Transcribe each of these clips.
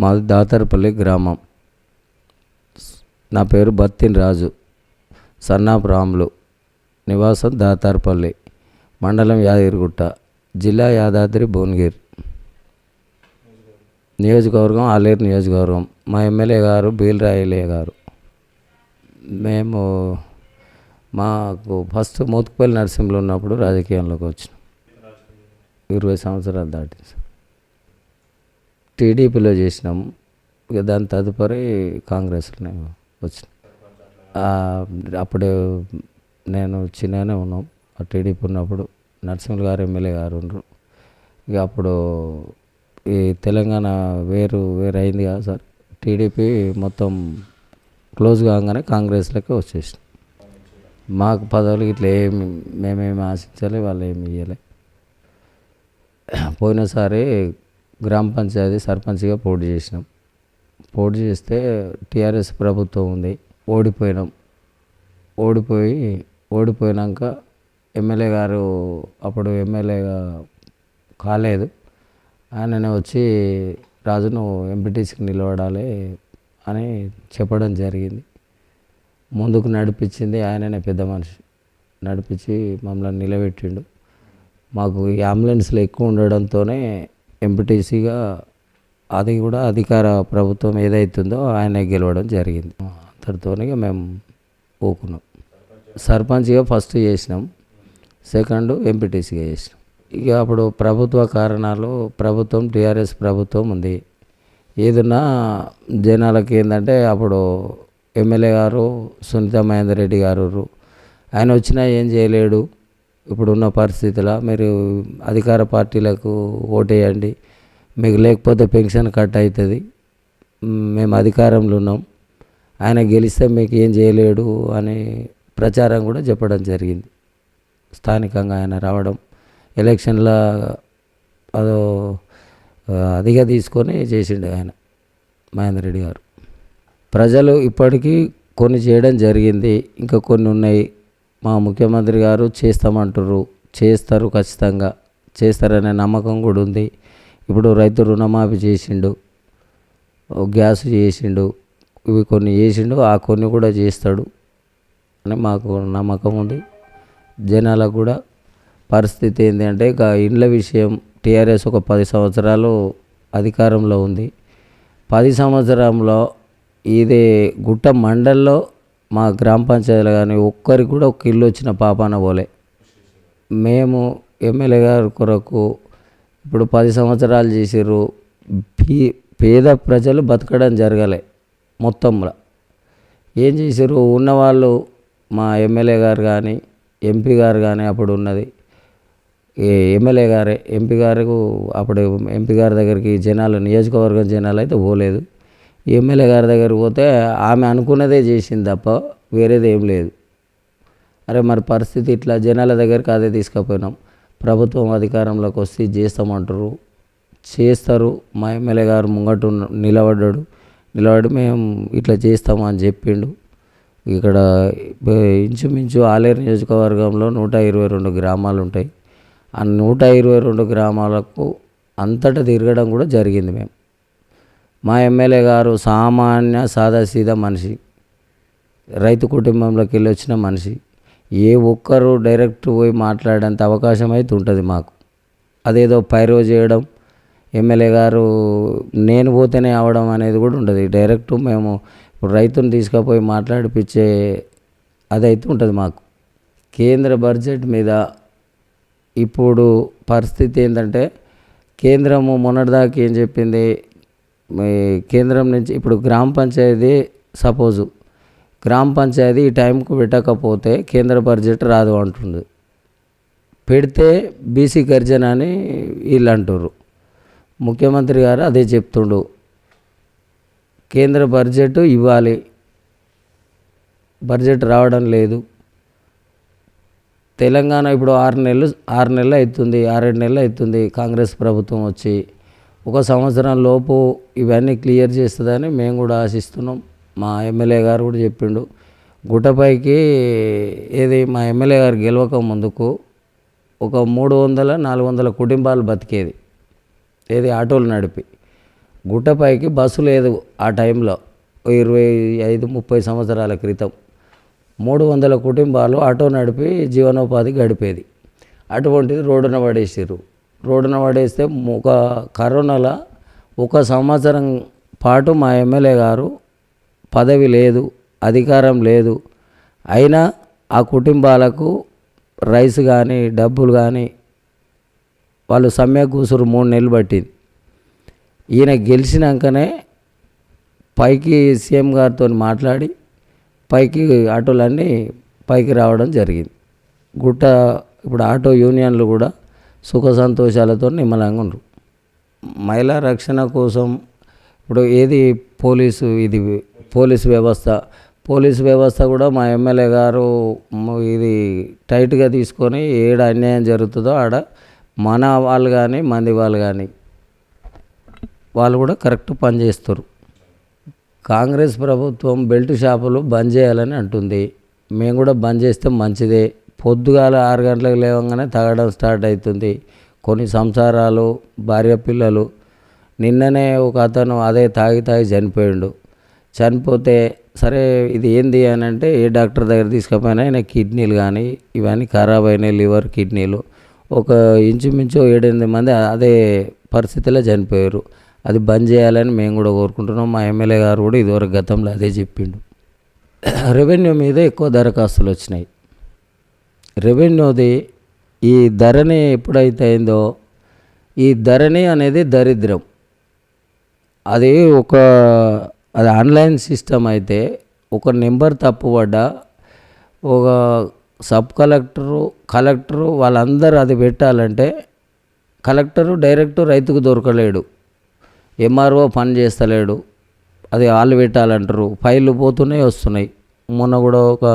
మాది దాతరపల్లి గ్రామం. నా పేరు బత్తిన రాజు, సన్నాపు రాములు, నివాసం దాతారపల్లి, మండలం యాదగిరిగుట్ట, జిల్లా యాదాద్రి భువనగిరి, నియోజకవర్గం ఆలేరు నియోజకవర్గం. మా ఎమ్మెల్యే గారు బీలరాయలే గారు. మాకు ఫస్ట్ మోత్కుపల్లి నరసింహులు ఉన్నప్పుడు రాజకీయంలోకి వచ్చినాం. 20 సంవత్సరాలు దాటి టీడీపీలో చేసినాము. ఇక దాని తదుపరి కాంగ్రెస్లోనే వచ్చినాం. అప్పుడు నేను చిన్నగానే ఉన్నాం. టీడీపీ ఉన్నప్పుడు నరసింహులు గారు ఎమ్మెల్యే గారు ఉన్నారు. ఇక అప్పుడు ఈ తెలంగాణ వేరు అయింది కదా సార్. టీడీపీ మొత్తం క్లోజ్ కాగానే కాంగ్రెస్లోకి వచ్చేసినాం. మాకు పదవులు ఇట్లా మేమేమి ఆశించాలి, వాళ్ళు ఏమి ఇవ్వలే. పోయినసారి గ్రామ పంచాయతీ సర్పంచ్గా పోటీ చేసినాం. పోటీ చేస్తే టీఆర్ఎస్ ప్రభుత్వం ఉంది, ఓడిపోయినాం. ఓడిపోయినాక ఎమ్మెల్యే గారు అప్పుడు ఎమ్మెల్యేగా కాలేదు. ఆయననే వచ్చి రాజు నువ్వు ఎంపీటీసీకి నిలబడాలి అని చెప్పడం జరిగింది. ముందుకు నడిపించింది ఆయననే, పెద్ద మనిషి నడిపించి మమ్మల్ని నిలబెట్టిండు. మాకు ఈ అంబులెన్స్లు ఎక్కువ ఉండడంతోనే ఎంపీటీసీగా, అది కూడా అధికార ప్రభుత్వం ఏదైతుందో ఆయన గెలవడం జరిగింది. అంతటితోనే మేము ఊకున్నాం. సర్పంచ్గా ఫస్ట్ చేసినాం, సెకండ్ ఎంపీటీసీగా చేసినాం. ఇక అప్పుడు ప్రభుత్వ కారణాలు, ప్రభుత్వం టీఆర్ఎస్ ప్రభుత్వం ఉంది. ఏదన్నా జనాలకి ఏంటంటే అప్పుడు ఎమ్మెల్యే గారు సునీత మహేందర్ రెడ్డి గారు, ఆయన వచ్చినా ఏం చేయలేడు. ఇప్పుడున్న పరిస్థితిలో మీరు అధికార పార్టీలకు ఓటేయండి, మీకు లేకపోతే పెన్షన్ కట్ అవుతుంది, మేము అధికారంలో ఉన్నాం, ఆయన గెలిస్తే మీకు ఏం చేయలేడు అని ప్రచారం కూడా చెప్పడం జరిగింది. స్థానికంగా ఆయన రావడం, ఎలక్షన్లో అదో అదిగా తీసుకొని చేసిండు ఆయన మహేందర్ రెడ్డి గారు. ప్రజలు ఇప్పటికీ కొన్ని చేయడం జరిగింది, ఇంకా కొన్ని ఉన్నాయి. మా ముఖ్యమంత్రి గారు చేస్తామంటారు, చేస్తారు, ఖచ్చితంగా చేస్తారనే నమ్మకం కూడా ఉంది. ఇప్పుడు రైతు రుణమాఫీ చేసిండు, గ్యాస్ చేసిండు, ఇవి కొన్ని చేసిండు, ఆ కొన్ని కూడా చేస్తాడు అని మాకు నమ్మకం ఉంది. జనాలకు కూడా పరిస్థితి ఏంటి అంటే, ఇక ఇండ్ల విషయం టీఆర్ఎస్ ఒక 10 సంవత్సరాలు అధికారంలో ఉంది. 10 సంవత్సరంలో ఇదే గుట్ట మండల్లో మా గ్రామ పంచాయతీలో కానీ ఒక్కరికి కూడా ఒక ఇల్లు వచ్చిన పాపాన పోలే. మేము ఎమ్మెల్యే గారి కొరకు ఇప్పుడు 10 సంవత్సరాలు చేసిర్రు. పేద ప్రజలు బతకడం జరగలే. మొత్తంలో ఏం చేసారు ఉన్నవాళ్ళు, మా ఎమ్మెల్యే గారు కానీ ఎంపీ గారు కానీ అప్పుడు ఉన్నది ఎమ్మెల్యే గారే. ఎంపీ గారు అప్పుడు ఎంపీ గారి దగ్గరికి జనాలు, నియోజకవర్గం జనాలు అయితే పోలేదు. ఎమ్మెల్యే గారి దగ్గరికి పోతే ఆమె అనుకున్నదే చేసింది తప్ప వేరేది ఏం లేదు. అరే మరి పరిస్థితి ఇట్లా, జనాల దగ్గరికి అదే తీసుకుపోయినాం. ప్రభుత్వం అధికారంలోకి వస్తే చేస్తామంటారు, చేస్తారు. మా ఎమ్మెల్యే గారు ముంగట నిలబడి మేము ఇట్లా చేస్తాము అని చెప్పిండు. ఇక్కడ ఇంచుమించు ఆలేరు నియోజకవర్గంలో 122 గ్రామాలు ఉంటాయి. ఆ 122 గ్రామాలకు అంతటా తిరగడం కూడా జరిగింది మేము. మా ఎమ్మెల్యే గారు సామాన్య సాదాసీదా మనిషి, రైతు కుటుంబంలోకి వెళ్ళి వచ్చిన మనిషి. ఏ ఒక్కరు డైరెక్ట్ పోయి మాట్లాడేంత అవకాశం అయితే ఉంటుంది మాకు. అదేదో పైరో చేయడం, ఎమ్మెల్యే గారు నేను పోతేనే అవడం అనేది కూడా ఉండదు. డైరెక్ట్ మేము రైతుని తీసుకుపోయి మాట్లాడిపించే అదైతే ఉంటుంది మాకు. కేంద్ర బడ్జెట్ మీద ఇప్పుడు పరిస్థితి ఏంటంటే, కేంద్రము మొన్నటిదాకా ఏం చెప్పింది, కేంద్రం నుంచి ఇప్పుడు గ్రామ పంచాయతీ సపోజు గ్రామ పంచాయతీ ఈ టైంకు పెట్టకపోతే కేంద్ర బడ్జెట్ రాదు అంటుంది. పెడితే బీసీ గర్జన అని వీళ్ళు అంటారు. ముఖ్యమంత్రి గారు అదే చెప్తుండు, కేంద్ర బడ్జెట్ ఇవ్వాలి, బడ్జెట్ రావడం లేదు. తెలంగాణ ఇప్పుడు 6 నెలలు అవుతుంది, 6-7 నెలలు అవుతుంది కాంగ్రెస్ ప్రభుత్వం వచ్చి. 1 సంవత్సరం లోపు ఇవన్నీ క్లియర్ చేస్తుందని మేము కూడా ఆశిస్తున్నాం. మా ఎమ్మెల్యే గారు కూడా చెప్పిండు. గుట్టపైకి ఏది మా ఎమ్మెల్యే గారు గెలవక ముందుకు ఒక 300-400 కుటుంబాలు బతికేది, ఏది ఆటోలు నడిపి. గుట్టపైకి బస్సు లేదు ఆ టైంలో 25-30 సంవత్సరాల క్రితం. 300 కుటుంబాలు ఆటో నడిపి జీవనోపాధి గడిపేది. అటువంటిది రోడ్డున పడేసారు. రోడ్డున పడేస్తే ఒక కరోనాలో 1 సంవత్సరం పాటు మా ఎమ్మెల్యే గారు పదవి లేదు, అధికారం లేదు, అయినా ఆ కుటుంబాలకు రైస్ కానీ డబ్బులు కానీ వాళ్ళు సమ్మె కూసురు 3 నెలలు పట్టింది. ఈయన గెలిచినాకనే పైకి సీఎం గారితో మాట్లాడి పైకి ఆటోలన్నీ పైకి రావడం జరిగింది. ఇప్పుడు ఆటో యూనియన్లు కూడా సుఖ సంతోషాలతో నిమ్మలంగా ఉండరు. మహిళా రక్షణ కోసం ఇప్పుడు ఏది పోలీసు వ్యవస్థ కూడా మా ఎమ్మెల్యే గారు ఇది టైట్గా తీసుకొని ఏడ అన్యాయం జరుగుతుందో ఆడ మన వాళ్ళు కానీ మంది వాళ్ళు కానీ వాళ్ళు కూడా కరెక్ట్ పనిచేస్తారు. కాంగ్రెస్ ప్రభుత్వం బెల్ట్ షాపులు బంద్ చేయాలని అంటుంది. మేము కూడా బంద్ చేస్తే మంచిదే. పొద్దుగాల 6 గంటలకు లేవగానే తాగడం స్టార్ట్ అవుతుంది. కొన్ని సంసారాలు, భార్య పిల్లలు, నిన్ననే ఒక అతను అదే తాగి చనిపోయిండు. చనిపోతే సరే ఇది ఏంది అని అంటే ఏ డాక్టర్ దగ్గర తీసుకుపోయినా ఆయన కిడ్నీలు కానీ ఇవన్నీ ఖరాబ్ అయినాయి, లివర్ కిడ్నీలు. ఒక ఇంచుమించు 7-8 మంది అదే పరిస్థితిలో చనిపోయారు. అది బంద్ చేయాలని మేము కూడా కోరుకుంటున్నాం. మా ఎమ్మెల్యే గారు కూడా ఇదివరకు గతంలో అదే చెప్పిండు. రెవెన్యూ మీద ఎక్కువ దరఖాస్తులు వచ్చినాయి. రెవెన్యూది ఈ ధరణి ఎప్పుడైతే అయిందో, ఈ ధరణి అనేది దరిద్రం. అది ఆన్లైన్ సిస్టమ్ అయితే ఒక నెంబర్ తప్పుపడ్డా ఒక సబ్ కలెక్టరు వాళ్ళందరూ అది పెట్టాలంటే కలెక్టరు డైరెక్ట్ రైతుకు దొరకలేడు, ఎంఆర్ఓ పని చేస్తలేడు, అది వాళ్ళు పెట్టాలంటారు. ఫైళ్ళు పోతున్నాయి వస్తున్నాయి. మొన్న కూడా ఒక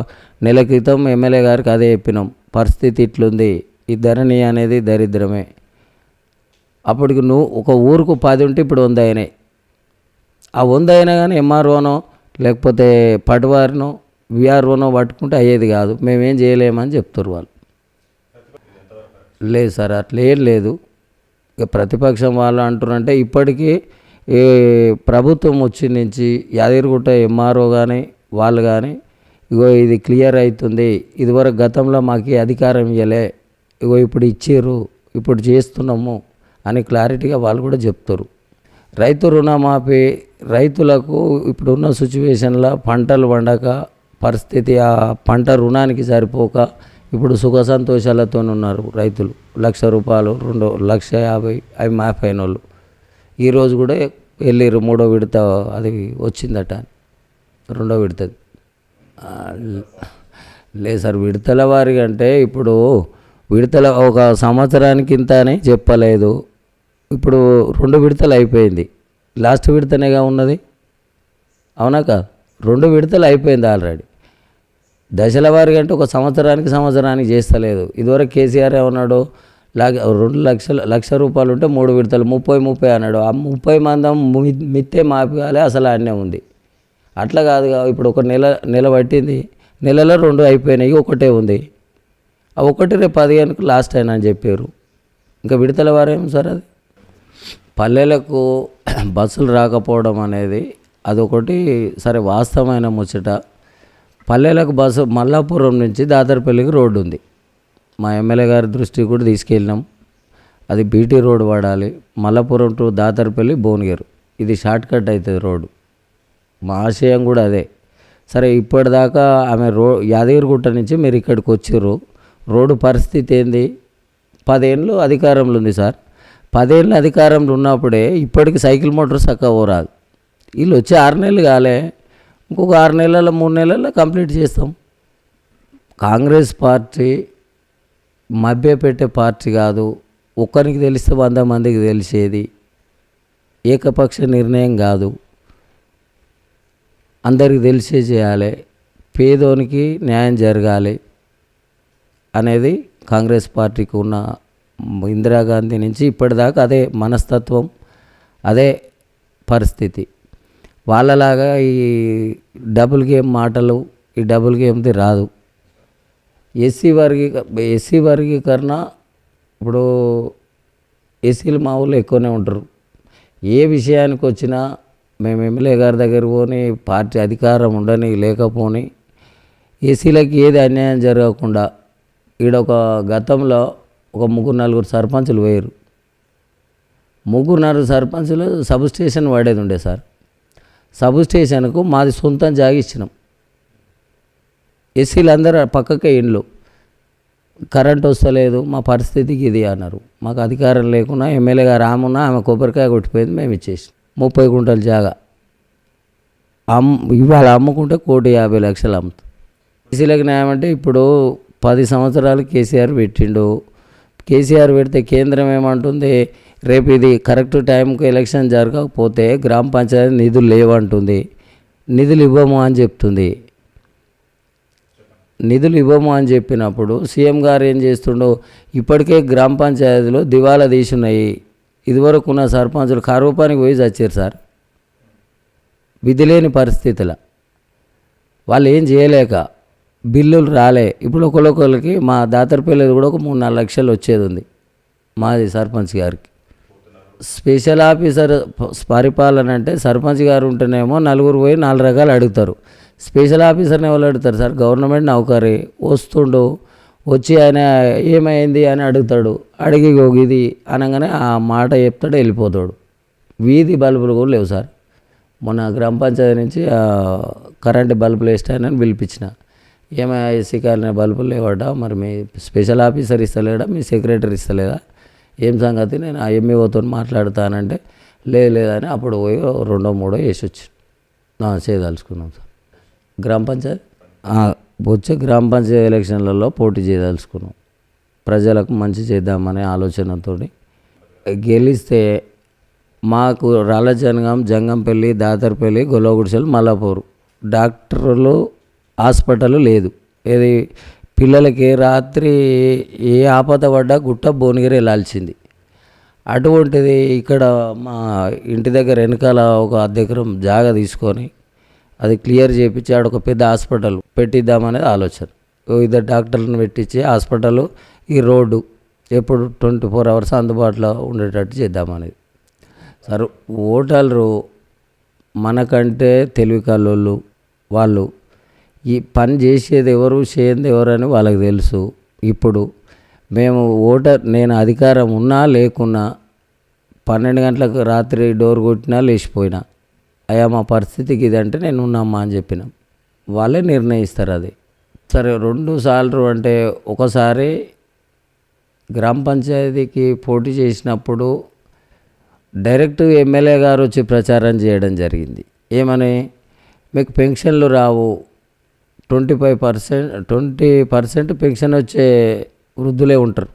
నెల క్రితం ఎమ్మెల్యే గారికి అదే చెప్పినాం, పరిస్థితి ఇట్లుంది, ఈ ధరణి అనేది దరిద్రమే. అప్పటికి ఒక ఊరుకు 10 ఉంటే ఇప్పుడు 100 అయినాయి. ఆ 100 అయినా కానీ ఎంఆర్ఓనో లేకపోతే పటివారినో విఆర్ఓనో పట్టుకుంటే అయ్యేది కాదు. మేమేం చేయలేమని చెప్తారు వాళ్ళు. లేదు సార్, అట్లా ఏం లేదు. ఇక ప్రతిపక్షం వాళ్ళు అంటున్నారంటే ఇప్పటికీ ఈ ప్రభుత్వం వచ్చి నుంచి యాదగిరిగుట్ట ఎంఆర్ఓ కానీ వాళ్ళు కానీ ఇగో ఇది క్లియర్ అవుతుంది, ఇదివరకు గతంలో మాకు అధికారం ఇవ్వలే, ఇగో ఇప్పుడు ఇచ్చారు, ఇప్పుడు చేస్తున్నాము అని క్లారిటీగా వాళ్ళు కూడా చెప్తారు. రైతు రుణమాఫీ రైతులకు ఇప్పుడున్న సిచ్యువేషన్లో పంటలు పండక పరిస్థితి, ఆ పంట రుణానికి సరిపోక ఇప్పుడు సుఖ సంతోషాలతో ఉన్నారు రైతులు. 1,00,000 రూపాయలు, 2,50,000 అవి మాఫీ అయిన వాళ్ళు ఈరోజు కూడా వెళ్ళారు. 3వ విడత అది వచ్చిందట, 2వ విడతది. లేదు సార్, విడతల వారిగా అంటే ఇప్పుడు విడతల ఒక సంవత్సరానికి ఇంత అని చెప్పలేదు. ఇప్పుడు 2 విడతలు అయిపోయింది, లాస్ట్ విడతనేగా ఉన్నది, అవునా కాదు? 2 విడతలు అయిపోయింది ఆల్రెడీ. దశల వారిగా అంటే ఒక సంవత్సరానికి చేస్తలేదు. ఇదివరకు కేసీఆర్ ఏమన్నాడు, 2,00,000 రూపాయలు ఉంటే 3 విడతలు 30 అన్నాడు. ఆ 30 మందం మిత్తే మాపియాలి అసలు అన్నే ఉంది. అట్లా కాదు. ఇప్పుడు ఒక నెల పట్టింది, నెలలో 2 అయిపోయినాయి, ఒకటే ఉంది. ఆ ఒకటి రేపు 15కు లాస్ట్ అయినా అని చెప్పారు. ఇంకా విడతల వారేం సార్ అది? పల్లెలకు బస్సులు రాకపోవడం అనేది అదొకటి సరే వాస్తవమైన ముచ్చట. పల్లెలకు బస్సు మల్లాపురం నుంచి దాతరపల్లికి రోడ్డు ఉంది. మా ఎమ్మెల్యే గారి దృష్టికి కూడా తీసుకెళ్ళినాం. అది బీటీ రోడ్ వాడాలి. మల్లాపురం టు దాతరపల్లి భువనగిరి, ఇది షార్ట్ కట్ అవుతుంది రోడ్డు. మా ఆశయం కూడా అదే. సరే ఇప్పటిదాకా ఆమె యాదగిరిగుట్ట నుంచి మీరు ఇక్కడికి వచ్చారు, రోడ్డు పరిస్థితి ఏంది? 10 ఏళ్ళు అధికారంలో ఉంది సార్. 10 ఏళ్ళు అధికారంలో ఉన్నప్పుడే ఇప్పటికి సైకిల్ మోటార్ చక్కగా పోరాదు. వీళ్ళు వచ్చి 6 నెలలు కాలే, ఇంకొక 6 నెలల్లో 3 నెలల్లో కంప్లీట్ చేస్తాం. కాంగ్రెస్ పార్టీ మభ్యపెట్టే పార్టీ కాదు. ఒక్కరికి తెలిస్తే 100 మందికి తెలిసేది. ఏకపక్ష నిర్ణయం కాదు, అందరికి తెలిసే చేయాలి, పేదోనికి న్యాయం జరగాలి అనేది కాంగ్రెస్ పార్టీకి ఉన్న ఇందిరాగాంధీ నుంచి ఇప్పటిదాకా అదే మనస్తత్వం, అదే పరిస్థితి. వాళ్ళలాగా ఈ డబుల్ గేమ్ మాటలు, ఈ డబుల్ గేమ్ది రాదు. ఎస్సీ వర్గీకరణ ఇప్పుడు ఎస్సీలు మా ఊళ్ళో ఎక్కువనే ఉంటారు. ఏ విషయానికి వచ్చినా మేము ఎమ్మెల్యే గారి దగ్గర పోని పార్టీ అధికారం ఉండని లేకపోని ఎస్సీలకి ఏది అన్యాయం జరగకుండా ఈడొక గతంలో ఒక 3-4 సర్పంచులు వేయరు. 3-4 సర్పంచులు సబ్ స్టేషన్ వాడేది ఉండే సార్. సబ్ స్టేషన్కు మాది సొంతం జాగిచ్చినాం. ఎస్సీలందరూ పక్కకే ఇండ్లు, కరెంట్ వస్తలేదు, మా పరిస్థితికి ఇది అన్నారు. మాకు అధికారం లేకున్నా ఎమ్మెల్యే గారు ఆమె ఆమె కొబ్బరికాయ కొట్టిపోయింది, మేము ఇచ్చేసి 30 గుంటల జాగా ఇవాళ అమ్ముకుంటే 1,50,00,000 అమ్ముతాం. ఎస్సీలకు న్యాయం అంటే ఇప్పుడు 10 సంవత్సరాలు కేసీఆర్ పెట్టిండు. కేసీఆర్ పెడితే కేంద్రం ఏమంటుంది, రేపు ఇది కరెక్ట్ టైంకి ఎలక్షన్ జరగకపోతే గ్రామ పంచాయతీ నిధులు లేవంటుంది, నిధులు ఇవ్వము అని చెప్తుంది. నిధులు ఇవ్వము అని చెప్పినప్పుడు సీఎం గారు ఏం చేస్తుండో, ఇప్పటికే గ్రామ పంచాయతీలో దివాలా తీసున్నాయి. ఇదివరకు ఉన్న సర్పంచులు కరువు పనికి పోయి చచ్చారు సార్. విధి లేని పరిస్థితుల వాళ్ళు ఏం చేయలేక బిల్లులు రాలే. ఇప్పుడు ఒకళ్ళకి మా దాతరపల్లిది కూడా ఒక 3-4 లక్షలు వచ్చేది ఉంది మాది సర్పంచ్ గారికి. స్పెషల్ ఆఫీసర్ పరిపాలన అంటే సర్పంచ్ గారు ఉంటేనేమో నలుగురు పోయి 4 రకాలు అడుగుతారు. స్పెషల్ ఆఫీసర్ని ఎవరు అడుగుతారు సార్? గవర్నమెంట్ నౌకరీ వస్తుండు, వచ్చి ఆయన ఏమైంది అని అడుగుతాడు. అడిగి ఇది అనగానే ఆ మాట చెప్తాడు, వెళ్ళిపోతాడు. వీధి బల్బులు కూడా లేవు సార్. మొన్న గ్రామ పంచాయతీ నుంచి కరెంటు బల్బులు వేస్తానని పిలిపించిన. ఏమైనా ఎస్సీ కాలనీ బల్బులు లేవట, మరి మీ స్పెషల్ ఆఫీసర్ ఇస్తలేడా, మీ సెక్రటరీ ఇస్తలేదా, ఏం సంగతి, నేను ఆ ఎంఈఓతో మాట్లాడుతానంటే లేదని అప్పుడు పోయి 2-3 వేసి వచ్చి చేయదలుచుకున్నాం సార్. గ్రామ పంచాయతీ వచ్చే గ్రామ పంచాయతీ ఎలక్షన్లలో పోటీ చేయదలుచుకున్నాం. ప్రజలకు మంచి చేద్దామనే ఆలోచనతో గెలిస్తే మాకు రాళ్ళజనగం, జంగంపల్లి, దాతరపల్లి, గొల్లగుడిసెలు, మల్లాపూర్ డాక్టర్లు హాస్పిటల్ లేదు. ఏది పిల్లలకి రాత్రి ఏ ఆపద పడ్డా గుట్ట భువనగిరి వెళ్ళాల్సింది. అటువంటిది ఇక్కడ మా ఇంటి దగ్గర వెనకాల ఒక 1/2 ఎకరం జాగా తీసుకొని అది క్లియర్ చేయించి ఆడ ఒక పెద్ద హాస్పిటల్ పెట్టిద్దామనేది ఆలోచన. 2 డాక్టర్లను పెట్టించి హాస్పిటల్, ఈ రోడ్డు ఎప్పుడు 24 అవర్స్ అందుబాటులో ఉండేటట్టు చేద్దామనేది. సరే, ఓటర్లు మనకంటే తెలివి కల్లోళ్ళు, వాళ్ళు ఈ పని చేసేది ఎవరు చేయంది ఎవరని వాళ్ళకి తెలుసు. ఇప్పుడు మేము నేను అధికారం ఉన్నా లేకున్నా 12 గంటలకు రాత్రి డోర్ కొట్టినా లేచిపోయినా, అయ్యా మా పరిస్థితికి ఇదంటే నేను ఉన్నామ్మా అని చెప్పినాం. వాళ్ళే నిర్ణయిస్తారు అది. సరే, 2 సార్లు అంటే ఒకసారి గ్రామ పంచాయతీకి పోటీ చేసినప్పుడు డైరెక్ట్ ఎమ్మెల్యే గారు వచ్చి ప్రచారం చేయడం జరిగింది. ఏమని, మీకు పెన్షన్లు రావు, 20% పెన్షన్ వచ్చే వృద్ధులే ఉంటారు,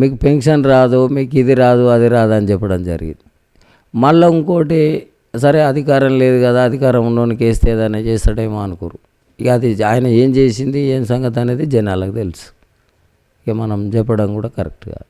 మీకు పెన్షన్ రాదు, మీకు ఇది రాదు అది రాదు అని చెప్పడం జరిగింది. మళ్ళీ ఇంకోటి, సరే అధికారం లేదు కదా, అధికారం ఉన్నోనికి వేస్తే ఏదైనా చేస్తాడేమో అనుకోరు. ఇక అది ఆయన ఏం చేసింది ఏం సంగతి అనేది జనాలకు తెలుసు. ఇక మనం చెప్పడం కూడా కరెక్ట్ కాదు.